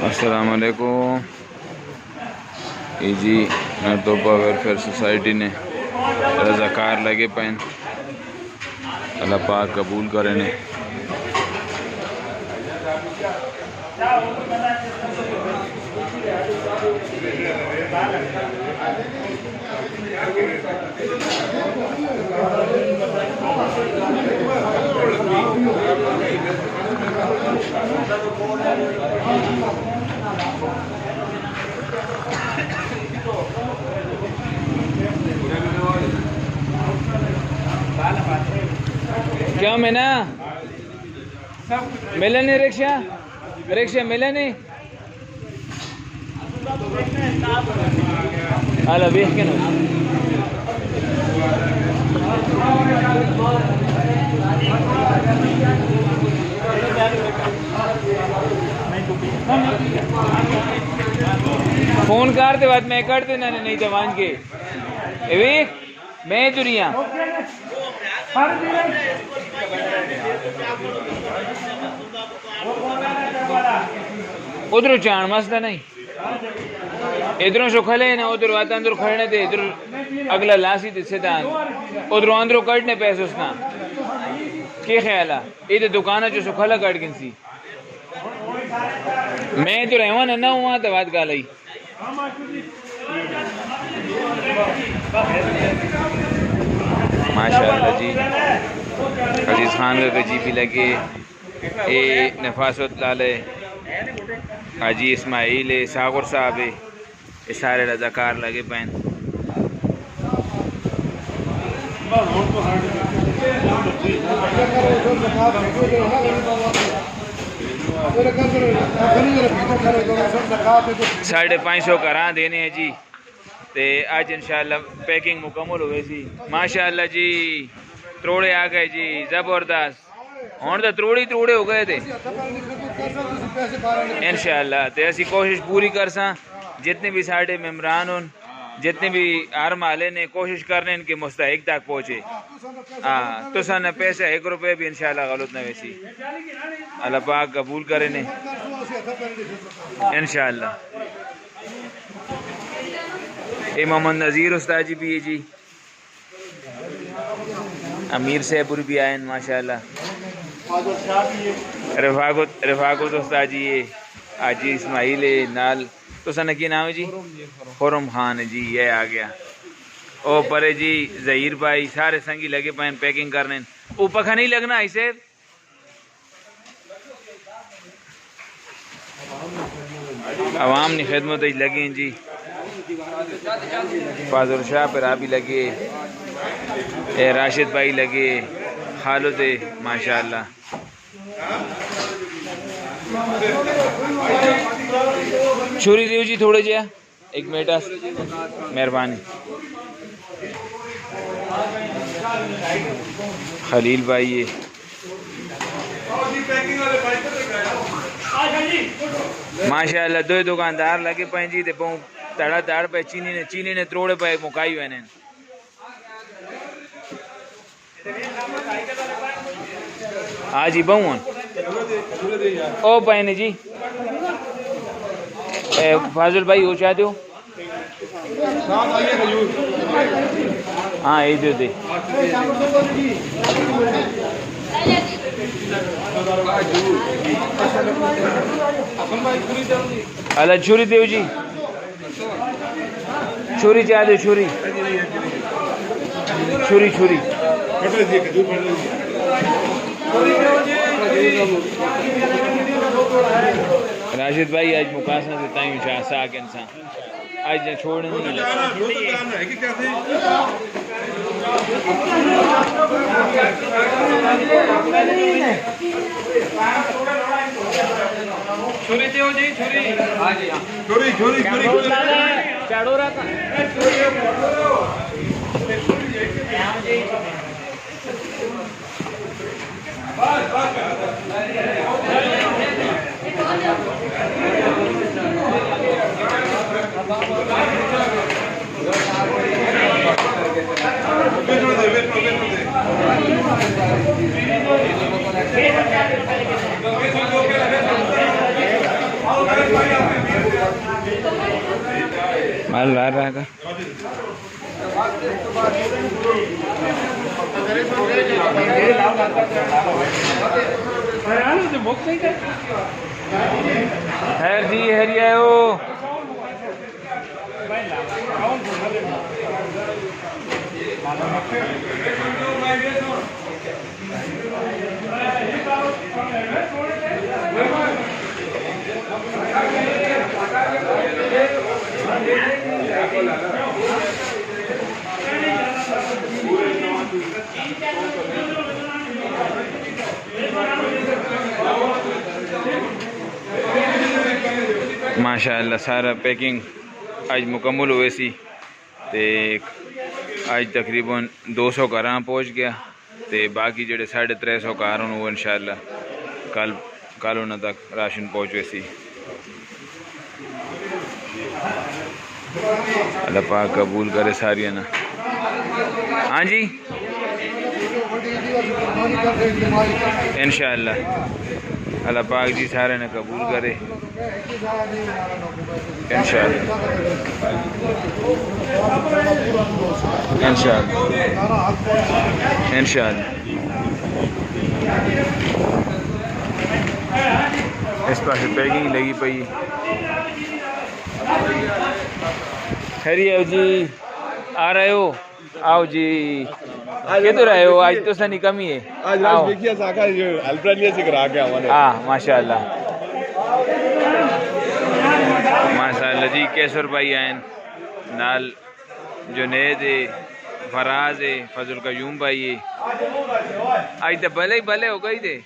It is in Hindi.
अस्सलाम वालेकुम। जी नरदोबा वेलफेयर सोसाइटी ने रज़ाकार लगे पैन, अल्लाह पाक कबूल करें ने। क्या मैं ना मिला नहीं रिक्शा रिक्शा मिला नहीं अला बेह के ना फोन करते बाद मैं करते ना नहीं तो मान के मैं दुनिया उधर चाण मसला नहीं इधरों से खले ना उधर वाता अंदर खड़ने थे इधर अगला लासी से उधर अंदर कटने पैसे उसना के ख्याल है इधर दुकान जो सुखला कट गिन सी मैं तो रहवा ना हुआ तो बात गाल आई माशाअल्लाह जी। अजीज खान का गजी भी लगे ए नफासत लाले हाजी इस्माइल है सागर साहब है ये सारे रजाकार लगे पैन। $550 करा देने हैं जी ते आज इंशाल्लाह पैकिंग मुकम्मल हो गई सी माशाअल्लाह जी। त्रोड़े आ गए जी जबरदस्त हुण तो त्रोड़ी त्रोड़े हो गए थे इंशाल्लाह। ते असी कोशिश पूरी कर सा जितने भी साढ़े मेम्बरान हों जितने भी हर माले ने कोशिश करने इनके मुस्तहिक तक पहुँचे। हाँ तो सन पैसा ₹1 भी इंशाल्लाह गलत न वैसी अल्लाह पाक कबूल करे ने इंशाल्लाह। ए मोहम्मद नज़ीर उस्ताद जी भी है जी, अमीर सहपुर भी आए माशाल्लाह, रफाकत उस्ताद जी है, आजी इस्माइल है नाल तो सन की नाम है जी खुरम खान है जी ये आ गया। ओ परे जी जहीर भाई सारे संगी लगे पैन पैकिंग करने वो पखा नहीं लगना इसे आवाम ने खिदमत लगे जी। फाजुल शाह पर भी लगे ए राशिद भाई लगे खालिद माशाल्लाह। छुरी देव जी थोड़े जिया एक मेटा मेहरबानी। खलील भाई ये माशाल्लाह दो दुकानदार लगे पे जी ते पाऊँ तड़ा ताड़ पे चीनी ने त्रोड़े पे मुकाई हुए हाँ जी बहु ओ पैने जी फाजुल भाई हो चाहते हो हाँ ये दे अल्लाह छुरी देव जी छुरी चाहते छुरी छुरी छुरी राशिद भाई आज मुकासना देता हूँ शाह के इंसान आज छोड़ने नहीं छुरी दो जी छुरी छुरी छुरी छुरी चाड़ो रहा था माल ला रहा है खैर जी हरी आयो माशाअल्लाह सारा पैकिंग आज मुकम्मल हुए सी ते आज तकरीबन 200 घर पहुँच गया ते बाकी जेडे 350 घर हों वो इंशाअल्लाह कल उन्होंने तक राशन पहुँचे सी। अल्लाह पाक कबूल करे सारिया ना। हाँ जी इंशाअल्लाह अल्लाह पाक जी सारे ने कबूल करे इंशाअल्लाह इंशाअल्लाह इंशाअल्लाह। इस पास पैकिंग लगी पई। खैरी आओ जी आ रहे हो आओ जी किधर आए हो आज तो सनी कमी है आज राज देखिए साका जो अल्फ्रेनिया से करा के आवाने हां माशाल्लाह माशाल्लाह जी केसर भाई आए नाल जुनेद है फराज है फजल कयूम भाई है आज तो भले ही भले हो गई थे